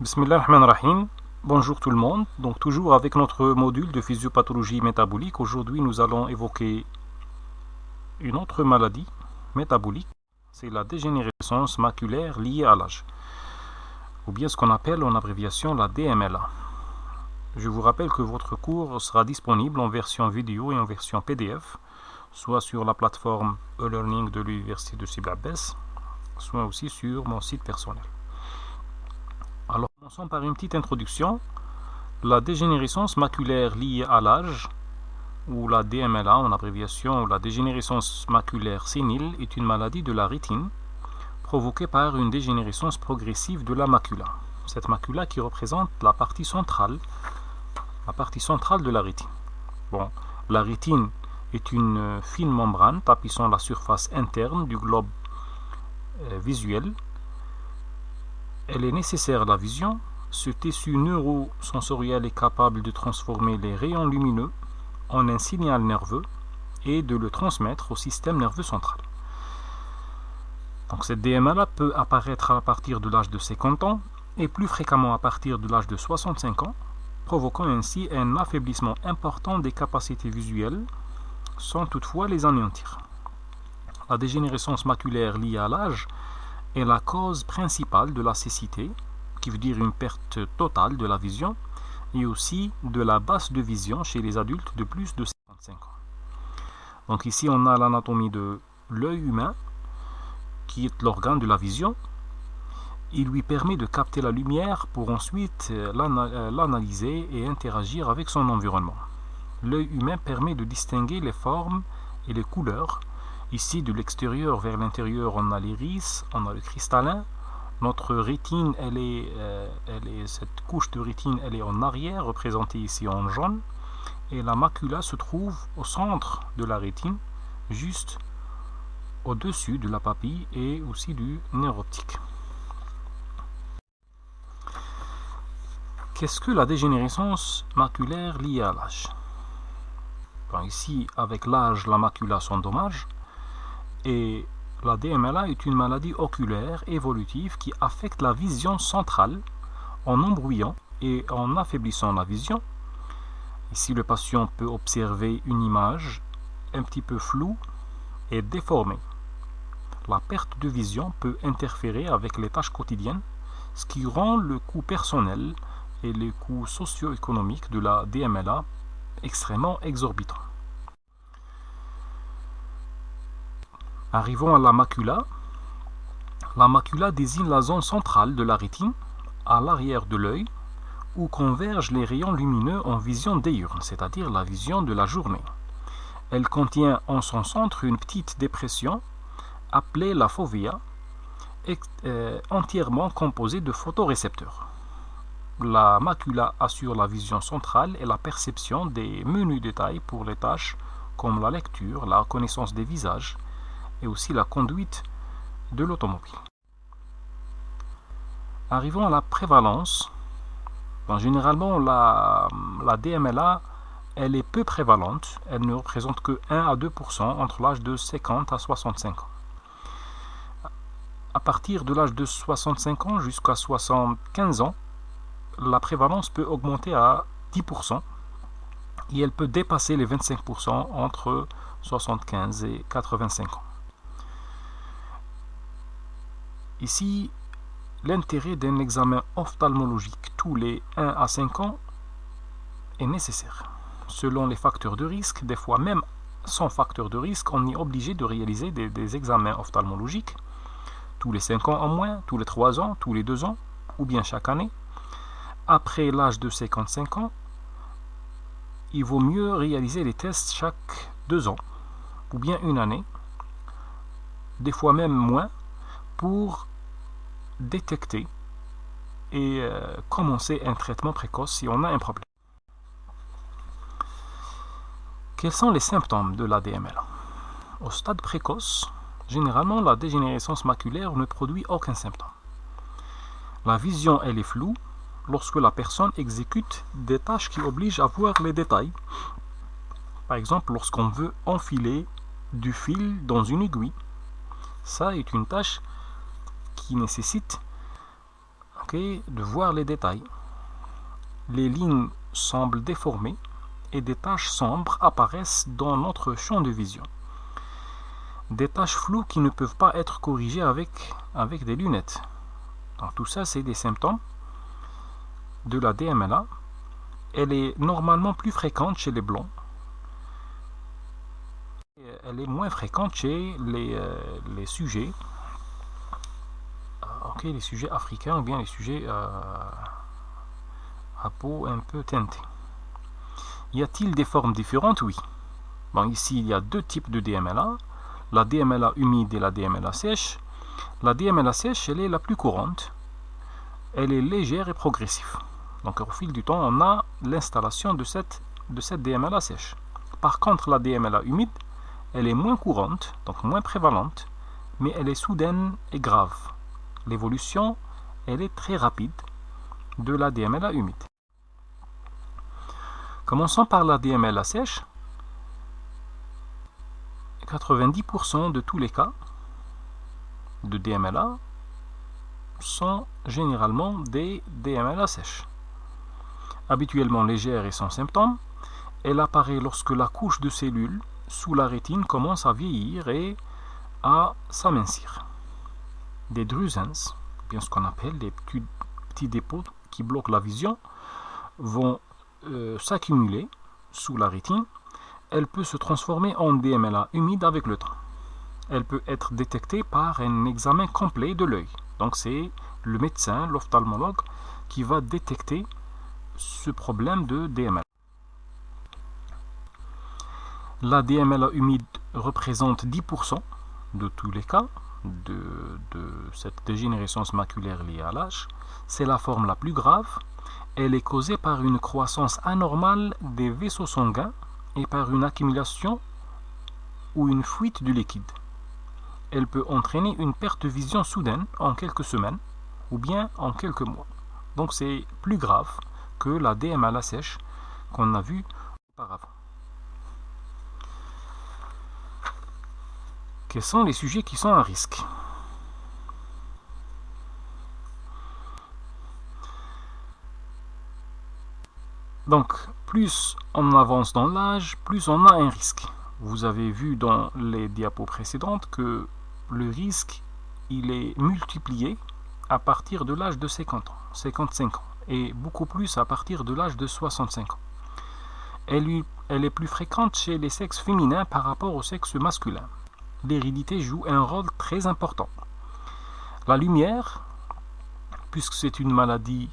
Bismillahirrahmanirrahim. Bonjour tout le monde. Donc toujours avec notre module de physiopathologie métabolique. Aujourd'hui nous allons évoquer une autre maladie métabolique. C'est la dégénérescence maculaire liée à l'âge. Ou bien ce qu'on appelle en abréviation la DMLA. Je vous rappelle que votre cours sera disponible en version vidéo et en version PDF, soit sur la plateforme e-learning de l'université de Sidi Bou Abbès, soit aussi sur mon site personnel. Alors, commençons par une petite introduction. La dégénérescence maculaire liée à l'âge, ou la DMLA en abréviation, ou la dégénérescence maculaire sénile, est une maladie de la rétine provoquée par une dégénérescence progressive de la macula. Cette macula qui représente la partie centrale de la rétine. Bon, la rétine est une fine membrane tapissant la surface interne du globe visuel. Elle est nécessaire à la vision. Ce tissu neurosensoriel est capable de transformer les rayons lumineux en un signal nerveux et de le transmettre au système nerveux central. Donc cette DMLA peut apparaître à partir de l'âge de 50 ans et plus fréquemment à partir de l'âge de 65 ans, provoquant ainsi un affaiblissement important des capacités visuelles sans toutefois les anéantir. La dégénérescence maculaire liée à l'âge est la cause principale de la cécité, qui veut dire une perte totale de la vision, et aussi de la basse de vision chez les adultes de plus de 55 ans. Donc ici on a l'anatomie de l'œil humain, qui est l'organe de la vision. Il lui permet de capter la lumière pour ensuite l'analyser et interagir avec son environnement. L'œil humain permet de distinguer les formes et les couleurs. Ici, de l'extérieur vers l'intérieur, on a l'iris, on a le cristallin. Notre rétine, cette couche de rétine, elle est en arrière, représentée ici en jaune. Et la macula se trouve au centre de la rétine, juste au-dessus de la papille et aussi du nerf optique. Qu'est-ce que la dégénérescence maculaire liée à l'âge? Ici, avec l'âge, la macula s'endommage. Et la DMLA est une maladie oculaire évolutive qui affecte la vision centrale en embrouillant et en affaiblissant la vision. Ici, le patient peut observer une image un petit peu floue et déformée. La perte de vision peut interférer avec les tâches quotidiennes, ce qui rend le coût personnel et les coûts socio-économiques de la DMLA extrêmement exorbitants. Arrivons à la macula. La macula désigne la zone centrale de la rétine, à l'arrière de l'œil, où convergent les rayons lumineux en vision diurne, c'est-à-dire la vision de la journée. Elle contient en son centre une petite dépression appelée la fovea, entièrement composée de photorécepteurs. La macula assure la vision centrale et la perception des menus détails pour les tâches comme la lecture, la reconnaissance des visages, et aussi la conduite de l'automobile. Arrivons à la prévalence. Généralement, la DMLA, elle est peu prévalente. Elle ne représente que 1 à 2% entre l'âge de 50 à 65 ans. À partir de l'âge de 65 ans jusqu'à 75 ans, la prévalence peut augmenter à 10% et elle peut dépasser les 25% entre 75 et 85 ans. Ici, l'intérêt d'un examen ophtalmologique tous les 1 à 5 ans est nécessaire. Selon les facteurs de risque, des fois même sans facteur de risque, on est obligé de réaliser des examens ophtalmologiques tous les 5 ans au moins, tous les 3 ans, tous les 2 ans, ou bien chaque année. Après l'âge de 55 ans, il vaut mieux réaliser les tests chaque 2 ans, ou bien une année, des fois même moins, pour détecter et commencer un traitement précoce si on a un problème. Quels sont les symptômes de la DMLA? Au stade précoce, généralement la dégénérescence maculaire ne produit aucun symptôme. La vision elle est floue lorsque la personne exécute des tâches qui obligent à voir les détails. Par exemple, lorsqu'on veut enfiler du fil dans une aiguille. Ça est une tâche qui nécessite de voir les détails. Les lignes semblent déformées et des taches sombres apparaissent dans notre champ de vision. Des taches floues qui ne peuvent pas être corrigées avec des lunettes. Donc, tout ça, c'est des symptômes de la DMLA. Elle est normalement plus fréquente chez les blonds. Elle est moins fréquente chez les sujets, les sujets africains ou bien les sujets à peau un peu teintée. Y a-t-il des formes différentes? Oui. Bon, ici, il y a deux types de DMLA. La DMLA humide et la DMLA sèche. La DMLA sèche, elle est la plus courante. Elle est légère et progressive. Donc, au fil du temps, on a l'installation de cette DMLA sèche. Par contre, la DMLA humide, elle est moins courante, donc moins prévalente, mais elle est soudaine et grave. L'évolution, elle est très rapide de la DMLA humide. Commençons par la DMLA sèche. 90% de tous les cas de DMLA sont généralement des DMLA sèches. Habituellement légère et sans symptômes, elle apparaît lorsque la couche de cellules sous la rétine commence à vieillir et à s'amincir. Des drusens, bien ce qu'on appelle des petits dépôts qui bloquent la vision, vont s'accumuler sous la rétine. Elle peut se transformer en DMLA humide avec le temps. Elle peut être détectée par un examen complet de l'œil. Donc c'est le médecin, l'ophtalmologue, qui va détecter ce problème de DMLA. La DMLA humide représente 10% de tous les cas de cette dégénérescence maculaire liée à l'âge. C'est la forme la plus grave. Elle est causée par une croissance anormale des vaisseaux sanguins et par une accumulation ou une fuite du liquide. Elle peut entraîner une perte de vision soudaine en quelques semaines ou bien en quelques mois. Donc c'est plus grave que la DMLA sèche qu'on a vue auparavant. Quels sont les sujets qui sont à risque? Donc, plus on avance dans l'âge, plus on a un risque. Vous avez vu dans les diapos précédentes que le risque, il est multiplié à partir de l'âge de 50 ans, 55 ans, et beaucoup plus à partir de l'âge de 65 ans. Elle est plus fréquente chez les sexes féminins par rapport au sexe masculin. L'hérédité joue un rôle très important. La lumière, puisque c'est une maladie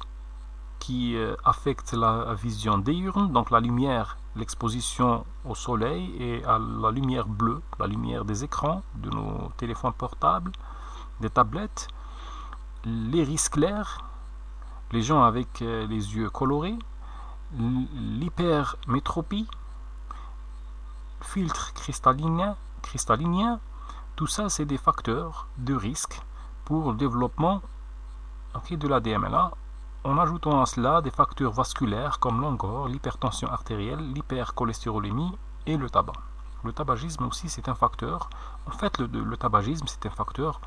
qui affecte la vision diurne, donc la lumière, l'exposition au soleil et à la lumière bleue, la lumière des écrans, de nos téléphones portables, des tablettes, les risques clairs, les gens avec les yeux colorés, l'hypermétropie, filtre cristallin, tout ça c'est des facteurs de risque pour le développement de la DMLA, en ajoutant à cela des facteurs vasculaires comme l'angor, l'hypertension artérielle, l'hypercholestérolémie et le tabac. Le tabagisme aussi c'est un facteur, en fait le tabagisme c'est un facteur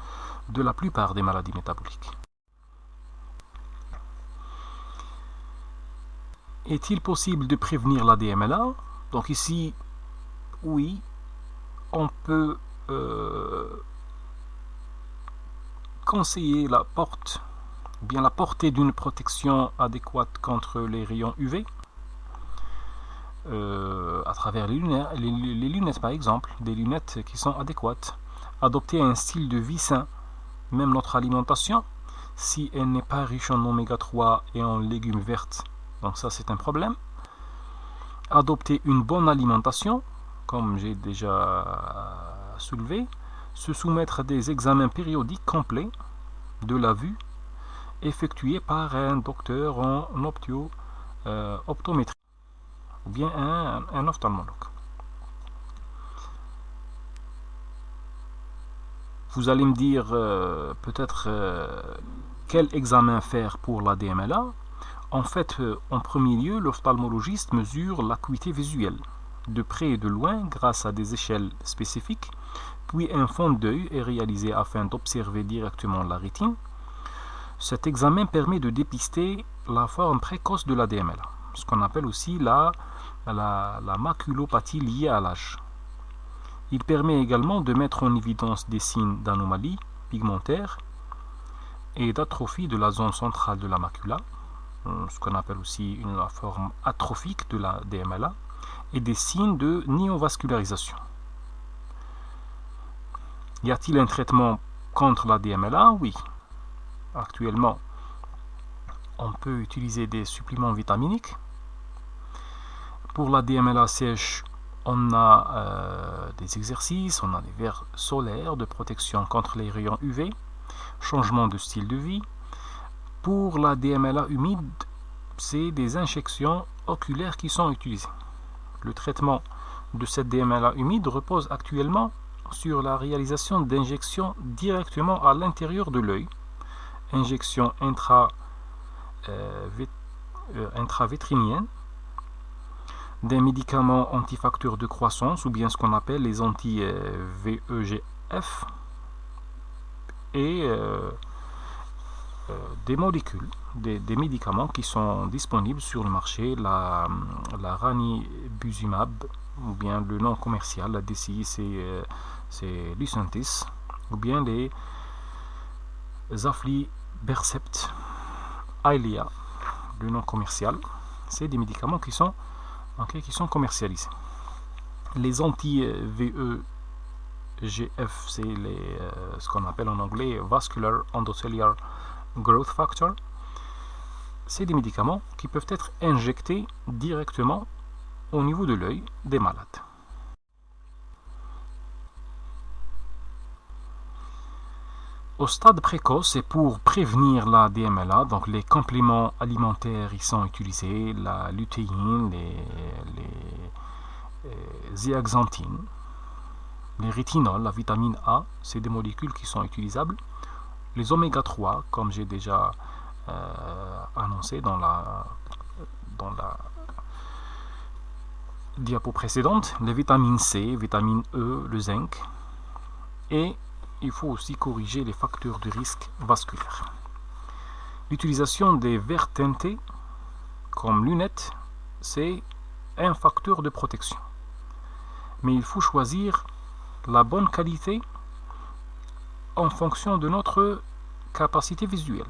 de la plupart des maladies métaboliques. Est-il possible de prévenir la DMLA? Donc ici, oui, on peut conseiller la portée d'une protection adéquate contre les rayons UV à travers les lunettes par exemple, des lunettes qui sont adéquates. Adopter un style de vie sain, même notre alimentation, si elle n'est pas riche en oméga 3 et en légumes verts, donc ça c'est un problème. Adopter une bonne alimentation, comme j'ai déjà soulevé, se soumettre à des examens périodiques complets de la vue effectués par un docteur en optométrie ou bien un ophtalmologue. Vous allez me dire peut-être quel examen faire pour la DMLA. En fait, en premier lieu, l'ophtalmologiste mesure l'acuité visuelle, de près et de loin, grâce à des échelles spécifiques, puis un fond d'œil est réalisé afin d'observer directement la rétine. Cet examen permet de dépister la forme précoce de la DMLA, ce qu'on appelle aussi la maculopathie liée à l'âge. Il permet également de mettre en évidence des signes d'anomalie pigmentaire et d'atrophie de la zone centrale de la macula, ce qu'on appelle aussi la forme atrophique de la DMLA, et des signes de néovascularisation. Y a-t-il un traitement contre la DMLA? Oui. Actuellement, on peut utiliser des suppléments vitaminiques. Pour la DMLA sèche, on a des exercices, on a des verres solaires de protection contre les rayons UV, changement de style de vie. Pour la DMLA humide, c'est des injections oculaires qui sont utilisées. Le traitement de cette DMLA humide repose actuellement sur la réalisation d'injections directement à l'intérieur de l'œil, injections intravétriniennes, des médicaments antifacteurs de croissance ou bien ce qu'on appelle les anti-VEGF et des molécules, des médicaments qui sont disponibles sur le marché, la ranibizumab ou bien le nom commercial, la DCI c'est Lucentis, ou bien les aflibercept, Eylea, le nom commercial. C'est des médicaments qui sont commercialisés. Les anti-VEGF, c'est ce qu'on appelle en anglais Vascular Endothelial Growth Factor. C'est des médicaments qui peuvent être injectés directement au niveau de l'œil des malades. Au stade précoce, et pour prévenir la DMLA, donc les compléments alimentaires ils sont utilisés, la lutéine, les zéaxanthines, les rétinols, la vitamine A, c'est des molécules qui sont utilisables. Les oméga 3, comme j'ai déjà annoncé dans la diapo précédente, les vitamines C, vitamine E, le zinc, et il faut aussi corriger les facteurs de risque vasculaire. L'utilisation des verres teintés comme lunettes, c'est un facteur de protection. Mais il faut choisir la bonne qualité en fonction de notre capacité visuelle.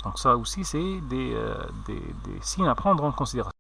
Donc ça aussi, c'est des signes à prendre en considération.